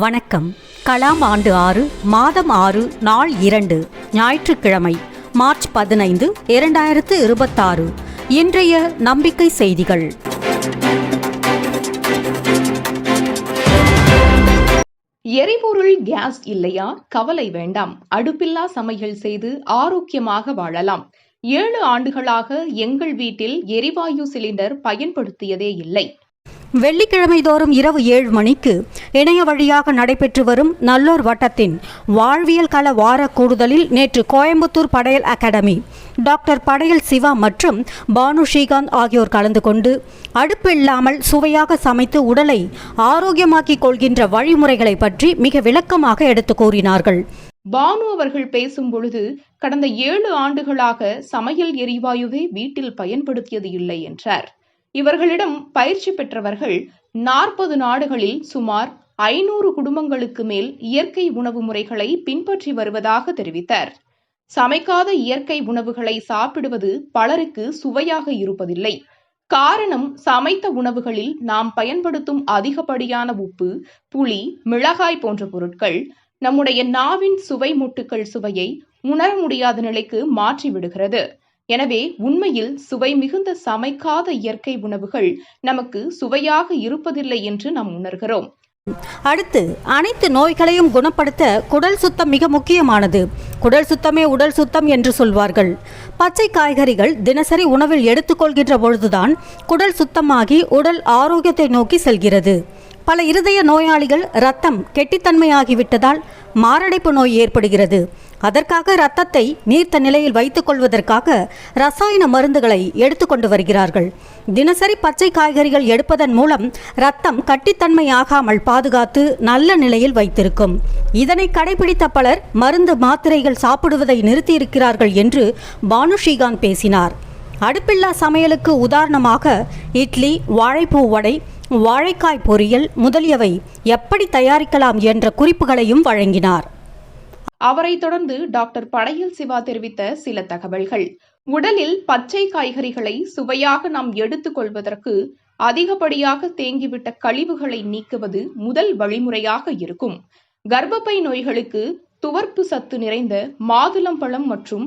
வணக்கம். கலாம் ஆண்டு 6 மாதம் 6 நாள் 2 ஞாயிற்றுக்கிழமை மார்ச் 15, 2026. இன்றைய நம்பிக்கை செய்திகள். எரிபொருள் கேஸ் இல்லையா? கவலை வேண்டாம். அடுப்பில்லா சமையல் செய்து ஆரோக்கியமாக வாழலாம். 7 ஆண்டுகளாக எங்கள் வீட்டில் எரிவாயு சிலிண்டர் பயன்படுத்தியதே இல்லை. வெள்ளிக்கிழமை தோறும் இரவு 7 மணிக்கு இணைய வழியாக நடைபெற்று வரும் நல்லூர் வட்டத்தின் வாழ்வியல் கள வார கூடுதலில் நேற்று கோயம்புத்தூர் படையல் அகாடமி டாக்டர் படையல் சிவா மற்றும் பானு ஸ்ரீகாந்த் ஆகியோர் கலந்து கொண்டு அடுப்பு இல்லாமல் சுவையாக சமைத்து உடலை ஆரோக்கியமாக்கிக் கொள்கின்ற வழிமுறைகளை பற்றி மிக விளக்கமாக எடுத்து கூறினார்கள். பானு அவர்கள் பேசும் பொழுது, கடந்த 7 ஆண்டுகளாக சமையல் எரிவாயுவை வீட்டில் பயன்படுத்தியது இல்லை என்றார். இவர்களிடம் பயிற்சி பெற்றவர்கள் 40 நாடுகளில் சுமார் 500 குடும்பங்களுக்கு மேல் இயற்கை உணவு முறைகளை பின்பற்றி வருவதாக தெரிவித்தார். சமைக்காத இயற்கை உணவுகளை சாப்பிடுவது பலருக்கு சுவையாக இருப்பதில்லை. காரணம், சமைத்த உணவுகளில் நாம் பயன்படுத்தும் அதிகப்படியான உப்பு, புளி, மிளகாய் போன்ற பொருட்கள் நம்முடைய நாவின் சுவை மொட்டுக்கள் சுவையை உணர முடியாத நிலைக்கு மாற்றிவிடுகிறது. எனவே உண்மையில் சுவை மிகுந்த சமைக்காத இயற்கை உணவுகள் நமக்கு சுவையாக இருப்பதில்லை என்று நாம் உணர்கிறோம். அடுத்து, அனைத்து நோய்களையும் குணப்படுத்த குடல் சுத்தம் மிக முக்கியமானது. குடல் சுத்தமே உடல் சுத்தம் என்று சொல்வார்கள். பச்சை காய்கறிகள் தினசரி உணவில் எடுத்துக்கொள்கின்ற பொழுதுதான் குடல் சுத்தமாகி உடல் ஆரோக்கியத்தை நோக்கி செல்கிறது. பல இருதய நோயாளிகள் இரத்தம் கெட்டித்தன்மையாகிவிட்டதால் மாரடைப்பு நோய் ஏற்படுகிறது. அதற்காக இரத்தத்தை நீர்த்த நிலையில் வைத்துக் கொள்வதற்காக ரசாயன மருந்துகளை எடுத்துக்கொண்டு வருகிறார்கள். தினசரி பச்சை காய்கறிகள் எடுப்பதன் மூலம் இரத்தம் கட்டித்தன்மையாகாமல் பாதுகாத்து நல்ல நிலையில் வைத்திருக்கும். இதனை கடைபிடித்த பலர் மருந்து மாத்திரைகள் சாப்பிடுவதை நிறுத்தியிருக்கிறார்கள் என்று பானு ஸ்ரீகாந்த் பேசினார். அடுப்பில்லா சமையலுக்கு உதாரணமாக இட்லி, வாழைப்பூ வடை, வாழைக்காய் பொரியல் முதலியவை எப்படி தயாரிக்கலாம் என்ற குறிப்புகளையும் வழங்கினார். அவரை தொடர்ந்து டாக்டர் படையல் சிவா தெரிவித்த சில தகவல்கள். உடலில் பச்சை காய்கறிகளை சுவையாக நாம் எடுத்துக்கொள்வதற்கு அதிகப்படியாக தேங்கிவிட்ட கழிவுகளை நீக்குவது முதல் வழிமுறையாக இருக்கும். கர்ப்பப்பை நோய்களுக்கு துவர்ப்பு சத்து நிறைந்த மாதுளம்பழம் மற்றும்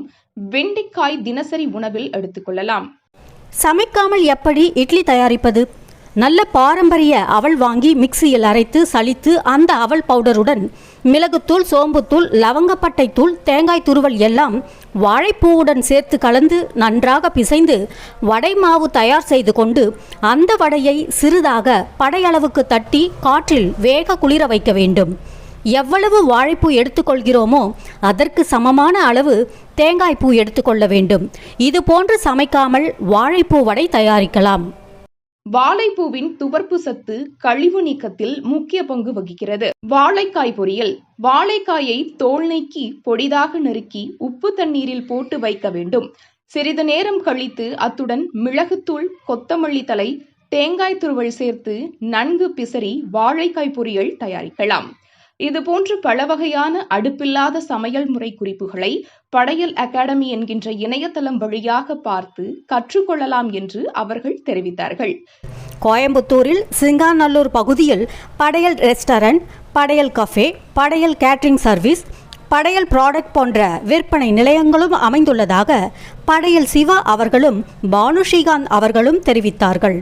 வெண்டைக்காய் தினசரி உணவில் எடுத்துக்கொள்ளலாம். சமைக்காமல் எப்படி இட்லி தயாரிப்பது? நல்ல பாரம்பரிய அவல் வாங்கி மிக்சியில் அரைத்து சலித்து அந்த அவல் பவுடருடன் மிளகுத்தூள், சோம்புத்தூள், லவங்கப்பட்டை தூள், தேங்காய் துருவல் எல்லாம் வாழைப்பூவுடன் சேர்த்து கலந்து நன்றாக பிசைந்து வடை மாவு தயார் செய்து கொண்டு அந்த வடையை சிறிதாக படையளவுக்கு தட்டி காற்றில் வேக குளிர வைக்க வேண்டும். எவ்வளவு வாழைப்பூ எடுத்துக்கொள்கிறோமோ அதற்கு சமமான அளவு தேங்காய் பூ எடுத்துக்கொள்ள வேண்டும். இது போன்று சமைக்காமல் வாழைப்பூ வடை தயாரிக்கலாம். வாழைப்பூவின் துவர்ப்பு சத்து கழிவு நீக்கத்தில் முக்கிய பங்கு வகிக்கிறது. வாழைக்காய் பொரியல். வாழைக்காயை தோல் நீக்கி பொடிதாக நறுக்கி உப்பு தண்ணீரில் போட்டு வைக்க வேண்டும். சிறிது நேரம் கழித்து அத்துடன் மிளகுத்தூள், கொத்தமல்லி தழை, தேங்காய் துருவல் சேர்த்து நன்கு பிசறி வாழைக்காய் பொரியல் தயாரிக்கலாம். இதுபோன்று பல வகையான அடுப்பில்லாத சமையல் முறை குறிப்புகளை படையல் அகாடமி என்கின்ற இணையதளம் வழியாக பார்த்து கற்றுக்கொள்ளலாம் என்று அவர்கள் தெரிவித்தார்கள். கோயம்புத்தூரில் சிங்காநல்லூர் பகுதியில் படையல் ரெஸ்டாரண்ட், படையல் கஃபே, படையல் கேட்டரிங் சர்வீஸ், படையல் ப்ராடக்ட் போன்ற விற்பனை நிலையங்களும் அமைந்துள்ளதாக படையல் சிவா அவர்களும் பானு ஸ்ரீகாந்த் அவர்களும் தெரிவித்தார்கள்.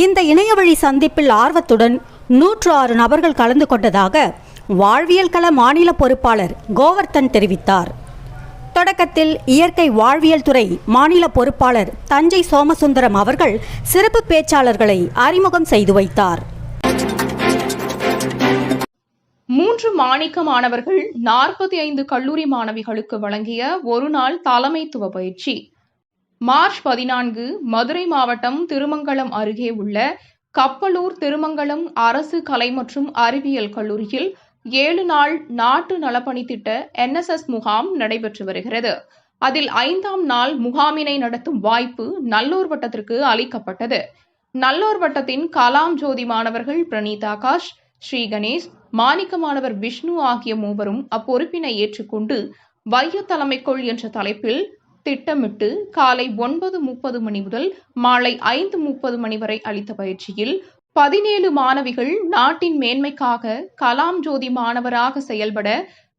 இந்த இணையவழி சந்திப்பில் ஆர்வத்துடன் 106 நபர்கள் கலந்து கொண்டதாக வாழ்வியல் கள மாநில பொறுப்பாளர் கோவர்தன் தெரிவித்தார். தொடக்கத்தில் இயற்கை வாழ்வியல் துறை மாநில பொறுப்பாளர் தஞ்சை சோமசுந்தரம் அவர்கள் சிறப்பு பேச்சாளர்களை அறிமுகம் செய்து வைத்தார். 3 மாணிக்க மாணவர்கள் 45 கல்லூரி மாணவிகளுக்கு வழங்கிய ஒரு நாள் தலைமைத்துவ பயிற்சி. மார்ச் 14 மதுரை மாவட்டம் திருமங்கலம் அருகே உள்ள கப்பலூர் திருமங்கலம் அரசு கலை மற்றும் அறிவியல் கல்லூரியில் 7 நாள் நாட்டு நலப்பணி திட்ட NSS முகாம் நடைபெற்று வருகிறது. அதில் 5ஆம் நாள் முகாமினை நடத்தும் வாய்ப்பு நல்லூர் வட்டத்திற்கு அளிக்கப்பட்டது. நல்லூர் வட்டத்தின் கலாம் ஜோதி மாணவர்கள் பிரணீத் ஆகாஷ், ஸ்ரீ கணேஷ், மாணிக்க மாணவர் விஷ்ணு ஆகிய மூவரும் அப்பொறுப்பினை ஏற்றுக்கொண்டு வைய தலைமைக்குள் என்ற தலைப்பில் திட்டமிட்டு காலை 9:30 மணி முதல் மாலை 5:30 மணி வரை அளித்த பயிற்சியில் 17 மாணவிகள் நாட்டின் மேன்மைக்காக கலாம் ஜோதி மாணவராக செயல்பட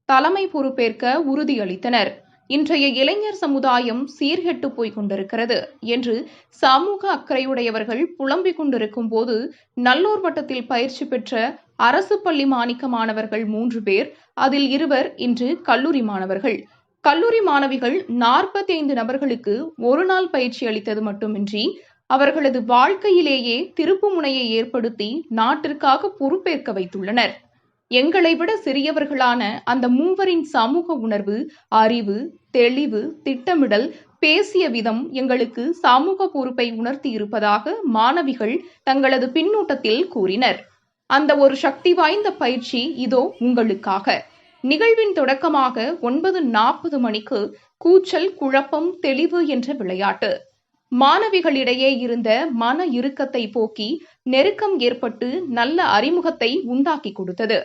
தலைமை பொறுப்பேற்க உறுதியளித்தனர். இன்றைய இளைஞர் சமுதாயம் சீர்கெட்டு போய் கொண்டிருக்கிறது என்று சமூக அக்கறையுடையவர்கள் புலம்பிக் கொண்டிருக்கும் போது, நல்லூர் வட்டத்தில் பயிற்சி பெற்ற அரசு பள்ளி மாணிக்க மாணவர்கள் 3 பேர், அதில் 2 இன்று கல்லூரி மாணவர்கள். கல்லூரி மாணவிகள் 45 நபர்களுக்கு ஒரு நாள் பயிற்சி அளித்தது மட்டுமின்றி அவர்களது வாழ்க்கையிலேயே திருப்புமுனையை ஏற்படுத்தி நாட்டிற்காக பொறுப்பேற்க வைத்துள்ளனர். எங்களை விட சிறியவர்களான அந்த 3 சமூக உணர்வு, அறிவு, தெளிவு, திட்டமிடல், பேசிய விதம் எங்களுக்கு சமூக பொறுப்பை உணர்த்தி இருப்பதாக மாணவிகள் தங்களது பின்னூட்டத்தில் கூறினர். அந்த ஒரு சக்தி வாய்ந்த பயிற்சி இதோ உங்களுக்காக. நிகழ்வின் தொடக்கமாக 9:40 மணிக்கு கூச்சல், குழப்பம், தெளிவு என்ற விளையாட்டு. மாணவிகளிடையே இருந்த மன இறுக்கத்தை போக்கி நெருக்கம் ஏற்பட்டு நல்ல அறிமுகத்தை உண்டாக்கி கொடுத்தது.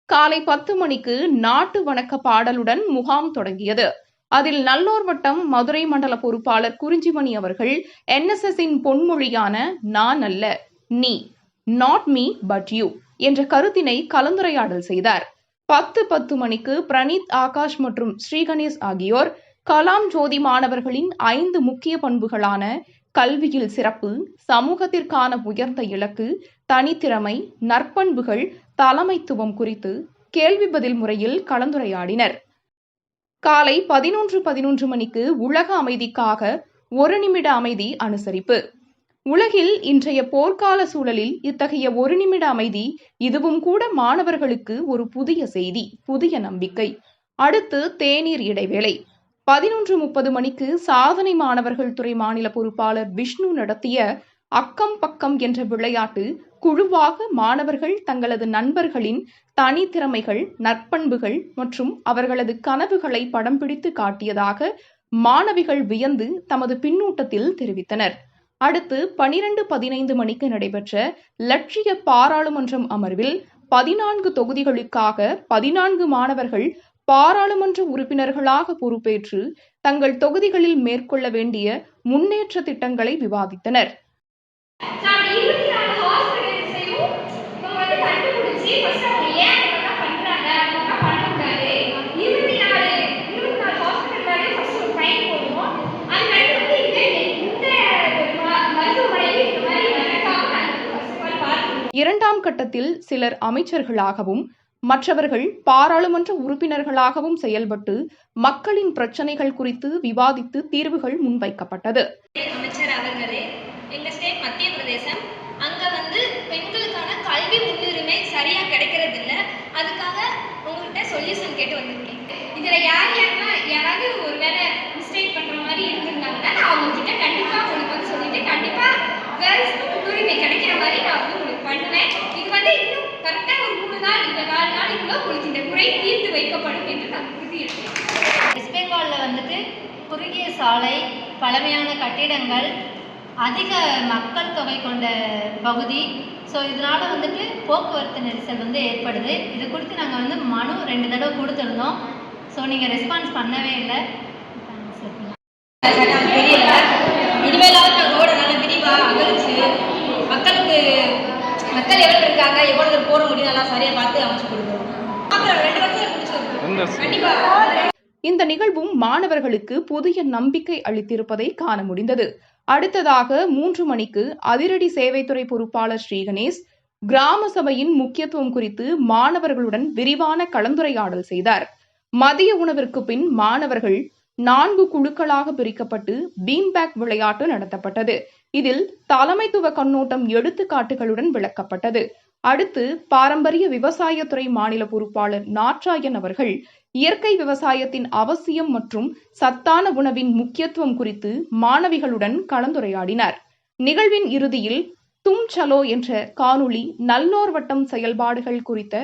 காலை 10 மணிக்கு நாட்டு வணக்க பாடலுடன் முகாம் தொடங்கியது. அதில் நல்லூர் வட்டம் மதுரை மண்டல பொறுப்பாளர் குறிஞ்சிமணி அவர்கள் NSSன் பொன்மொழியான நான் அல்ல நீ, நாட் மீ பட் யூ என்ற கருத்தினை கலந்துரையாடல் செய்தார். 10:10 மணிக்கு பிரணீத், ஆகாஷ் மற்றும் ஸ்ரீகணேஷ் ஆகியோர் கலாம் ஜோதி மாணவர்களின் 5 முக்கிய பண்புகளான கல்வியில் சிறப்பு, சமூகத்திற்கான உயர்ந்த இலக்கு, தனித்திறமை, நற்பண்புகள், தலைமைத்துவம் குறித்து கேள்வி பதில் முறையில் கலந்துரையாடினர். காலை 11:11 மணிக்கு உலக அமைதிக்காக 1 நிமிட அமைதி அனுசரிப்பு. உலகில் இன்றைய போர்க்கால சூழலில் இத்தகைய 1 நிமிட அமைதி இதுவும் கூட மாணவர்களுக்கு ஒரு புதிய செய்தி, புதிய நம்பிக்கை. அடுத்து தேநீர் இடைவேளை. 11:30 மணிக்கு சாதனை மாணவர்கள் துறை மாநில பொறுப்பாளர் விஷ்ணு நடத்திய அக்கம் பக்கம் என்ற விளையாட்டு குழுவாக மாணவர்கள் தங்களது நண்பர்களின் தனித்திறமைகள், நற்பண்புகள் மற்றும் அவர்களது கனவுகளை படம் பிடித்து காட்டியதாக மாணவிகள் வியந்து தமது பின்னூட்டத்தில் தெரிவித்தனர். அடுத்து 12:15 மணிக்கு நடைபெற்ற லட்சிய பாராளுமன்றம் அமர்வில் 14 தொகுதிகளுக்காக 14 மாணவர்கள் பாராளுமன்ற உறுப்பினர்களாக பொறுப்பேற்று தங்கள் தொகுதிகளில் மேற்கொள்ள வேண்டிய முன்னேற்ற திட்டங்களை விவாதித்தனர். இரண்டாம் கட்டத்தில் சிலர் அமைச்சர்களாகவும் மற்றவர்கள் பாராளுமன்ற உறுப்பினர்களாகவும் செயல்பட்டு மக்களின் பிரச்சனைகள் குறித்து விவாதித்து தீர்வுகள் முன்வைக்கப்பட்டது. அமைச்சர் அவர்களே, எங்க ஸ்டேட் மத்திய பிரதேசம், அங்க பெண்களுக்கான கல்வி முன்னுரிமை சரியா கிடைக்கிறது இல்ல. அதுக்காக உங்ககிட்ட சொல்யூஷன் கேட்டு வந்திருக்கேன். இதுல யாராவது ஒருவேளை மிஸ்டேக் பண்ற மாதிரி இருந்திருந்தாங்கன்னா நான் அவங்க கிட்ட கண்டிப்பா உங்களுக்கு சொல்லிட்டு கண்டிப்பா கேர்ள்ஸ்க்கு முன்னுரிமை கிடைக்கிற மாதிரி நான் உங்களுக்கு பண்ணுவேன். இது இன்னும் கரெக்டா ஒரு 3 நாள் இல்ல 4 நாளைக்குள்ள உங்களுக்கு இந்த குறை தீர்த்து வைக்கப்படும் என்று நான் உறுதியேற்கிறேன். வெஸ்ட் பெங்கால்ல குறுகிய சாலை, பழமையான கட்டிடங்கள், அதிக மக்கள் தொகை கொண்ட பகுதி. ஸோ இதனால் போக்குவரத்து நெரிசல் ஏற்படுது. இது குறித்து நாங்கள் மனு 2 தடவை கொடுத்துருந்தோம். ஸோ நீங்கள் ரெஸ்பான்ஸ் பண்ணவே இல்லை. தெரியல, இனிமேலாவது நாங்கள் ரோட நல்லா விரிவாக அகழிச்சு மக்கள் எவ்வளோ இருக்காங்க, எவ்வளோ போட முடியும் நல்லா சரியாக பார்த்து அமைச்சு கொடுக்குறோம். அப்புறம் 2 வருஷம் முடிச்சு கண்டிப்பாக. இந்த நிகழ்வும் மாணவர்களுக்கு புதிய நம்பிக்கை அளித்திருப்பதை காண முடிந்தது. அடுத்ததாக 3 மணிக்கு அதிரடி சேவைத்துறை பொறுப்பாளர் ஸ்ரீகணேஷ் கிராம சபையின் முக்கியத்துவம் குறித்து மாணவர்களுடன் விரிவான கலந்துரையாடல் செய்தார். மதிய உணவிற்கு பின் மாணவர்கள் 4 குழுக்களாக பிரிக்கப்பட்டு பீம்பேக் விளையாட்டு நடத்தப்பட்டது. இதில் தலைமைத்துவ கண்ணோட்டம் எடுத்துக்காட்டுகளுடன் விளக்கப்பட்டது. அடுத்து பாரம்பரிய விவசாயத்துறை மாநில பொறுப்பாளர் நாட்ராயன் அவர்கள் இயற்கை விவசாயத்தின் அவசியம் மற்றும் சத்தான உணவின் முக்கியத்துவம் குறித்து மாணவிகளுடன் கலந்துரையாடினார். நிகழ்வின் இறுதியில் தும் சலோ என்ற காணொளி, நல்லூர் வட்டம் செயல்பாடுகள் குறித்த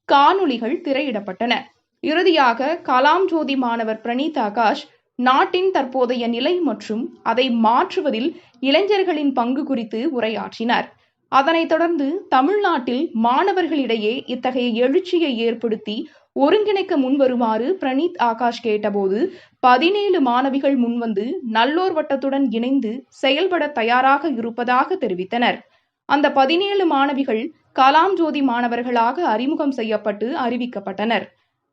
காணொளிகள் திரையிடப்பட்டன. இறுதியாக கலாம் ஜோதி மாணவர் பிரணீத், ஆகாஷ் நாட்டின் தற்போதைய நிலை மற்றும் அதை மாற்றுவதில் இளைஞர்களின் பங்கு குறித்து உரையாற்றினார். அதனைத் தொடர்ந்து தமிழ்நாட்டில் மாணவர்களிடையே இத்தகைய எழுச்சியை ஏற்படுத்தி ஒருங்கிணைக்க முன்வருமாறு பிரணீத், ஆகாஷ் கேட்டபோது 17 மாணவிகள் முன்வந்து நல்லூர் வட்டத்துடன் இணைந்து செயல்பட தயாராக இருப்பதாக தெரிவித்தனர். அந்த 17 மாணவிகள் கலாம் ஜோதி மாணவர்களாக அறிமுகம் செய்யப்பட்டு அறிவிக்கப்பட்டனர்.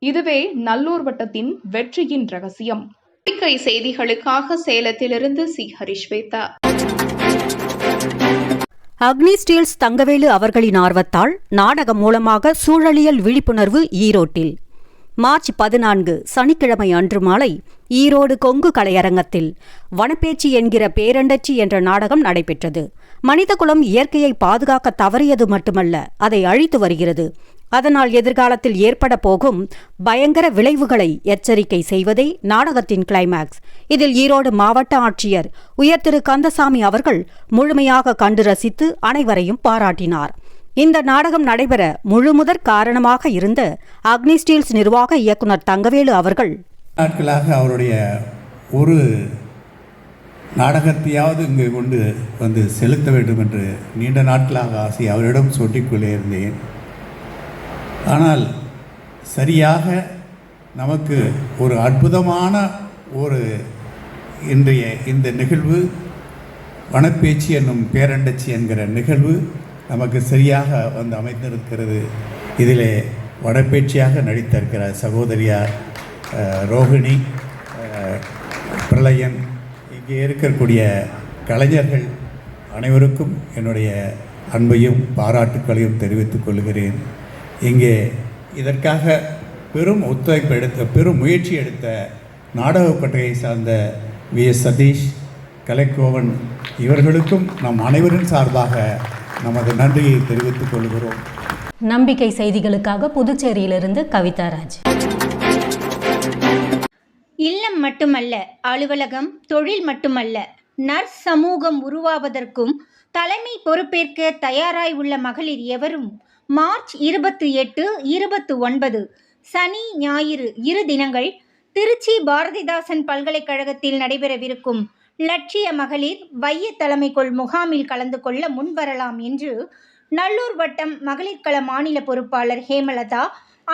இதுவே நல்லூர் வட்டத்தின் வெற்றியின் ரகசியம். செய்திகளுக்காக சேலத்திலிருந்து சி. ஹரிஸ்வேதா. அக்னி ஸ்டீல்ஸ் தங்கவேலு அவர்களின் ஆர்வத்தால் நாடகம் மூலமாக சூழலியல் விழிப்புணர்வு ஈரோட்டில். மார்ச் 14 சனிக்கிழமை அன்று மாலை ஈரோடு கொங்கு கலையரங்கத்தில் வனப்பேச்சி என்கிற பேரண்டச்சி என்ற நாடகம் நடைபெற்றது. மனிதகுலம் இயற்கையை பாதுகாக்க தவறியது மட்டுமல்ல, அதை அழித்து வருகிறது. அதனால் எதிர்காலத்தில் ஏற்பட போகும் பயங்கர விளைவுகளை எச்சரிக்கை செய்வதே நாடகத்தின் கிளைமாக்ஸ். இதில் ஈரோடு மாவட்ட ஆட்சியர் உயர் திரு கந்தசாமி அவர்கள் முழுமையாக கண்டு ரசித்து அனைவரையும் பாராட்டினார். இந்த நாடகம் நடைபெற முழுமுதற் காரணமாக இருந்த அக்னி ஸ்டீல்ஸ் நிர்வாக இயக்குனர் தங்கவேலு அவர்கள் நாட்களாக அவருடைய ஒரு நாடகத்தையாவது இங்கு கொண்டு வந்து செலுத்த வேண்டும் என்று நீண்ட நாட்களாக ஆசை அவரிடம் சொல்லிக்கொள்ளே இருந்தேன். ஆனால் சரியாக நமக்கு ஒரு அற்புதமான ஒரு இன்றைய இந்த நிகழ்வு வனப்பேச்சி என்னும் பேரண்டச்சி என்கிற நிகழ்வு நமக்கு சரியாக வந்து அமைந்திருக்கிறது. இதிலே வனப்பேச்சியாக நடித்திருக்கிற சகோதரியார் ரோஹிணி, பிரளயன், இங்கே இருக்கக்கூடிய கலைஞர்கள் அனைவருக்கும் என்னுடைய அன்பையும் பாராட்டுக்களையும் தெரிவித்துக் கொள்கிறேன். இங்கே இதற்காக பெரும் ஒத்துழைப்பு எடுத்த பெரும் முயற்சி எடுத்த நாடகக்கொட்டையை சார்ந்த வி.எஸ். சதீஷ், கலைக்கோவன் இவர்களுக்கும் நம் அனைவரின் சார்பாக நமது நன்றியை தெரிவித்துக் கொள்கிறோம். நம்பிக்கை செய்திகளுக்காக புதுச்சேரியிலிருந்து கவிதாராஜ். இல்லம் மட்டுமல்ல, அலுவலகம், தொழில் மட்டுமல்ல, நர்ஸ் சமூகம் உருவாவதற்கும் தலைமை பொறுப்பேற்க தயாராய் உள்ள மகளிர் எவரும் மார்ச் 28, 29 சனி ஞாயிறு 2 தினங்கள் திருச்சி பாரதிதாசன் பல்கலைக்கழகத்தில் நடைபெறவிருக்கும் லட்சிய மகளிர் வைய தலைமைக்குள் முகாமில் கலந்து கொள்ள முன்வரலாம் என்று நல்லூர் வட்டம் மகளிர் கள மாநில பொறுப்பாளர் ஹேமலதா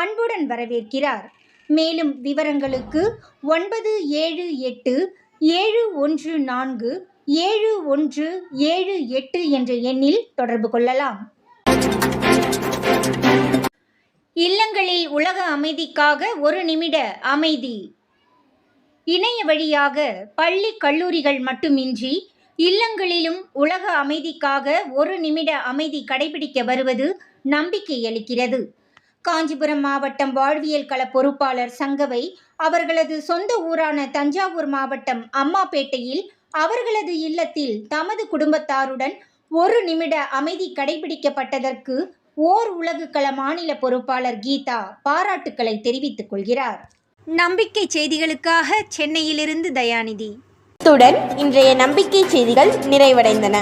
அன்புடன் வரவேற்கிறார். மேலும் விவரங்களுக்கு 9787147178 என்ற எண்ணில் தொடர்பு கொள்ளலாம். இல்லங்களில் உலக அமைதிக்காக 1 நிமிட அமைதி. இணைய வழியாக பள்ளி கல்லூரிகள் மட்டுமின்றி இல்லங்களிலும் உலக அமைதிக்காக 1 நிமிட அமைதி கடைபிடிக்க வருவது நம்பிக்கை அளிக்கிறது. காஞ்சிபுரம் மாவட்டம் வாழ்வியல் கள பொறுப்பாளர் சங்கவை அவர்களது சொந்த ஊரான தஞ்சாவூர் மாவட்டம் அம்மாப்பேட்டையில் அவர்களது இல்லத்தில் தமது குடும்பத்தாருடன் 1 நிமிட அமைதி கடைபிடிக்கப்பட்டதற்கு ஓர் உலகு கள மாநில பொறுப்பாளர் கீதா பாராட்டுக்களை தெரிவித்துக் கொள்கிறார். நம்பிக்கை செய்திகளுக்காக சென்னையிலிருந்து தயாநிதி. இத்துடன் இன்றைய நம்பிக்கை செய்திகள் நிறைவடைந்தன.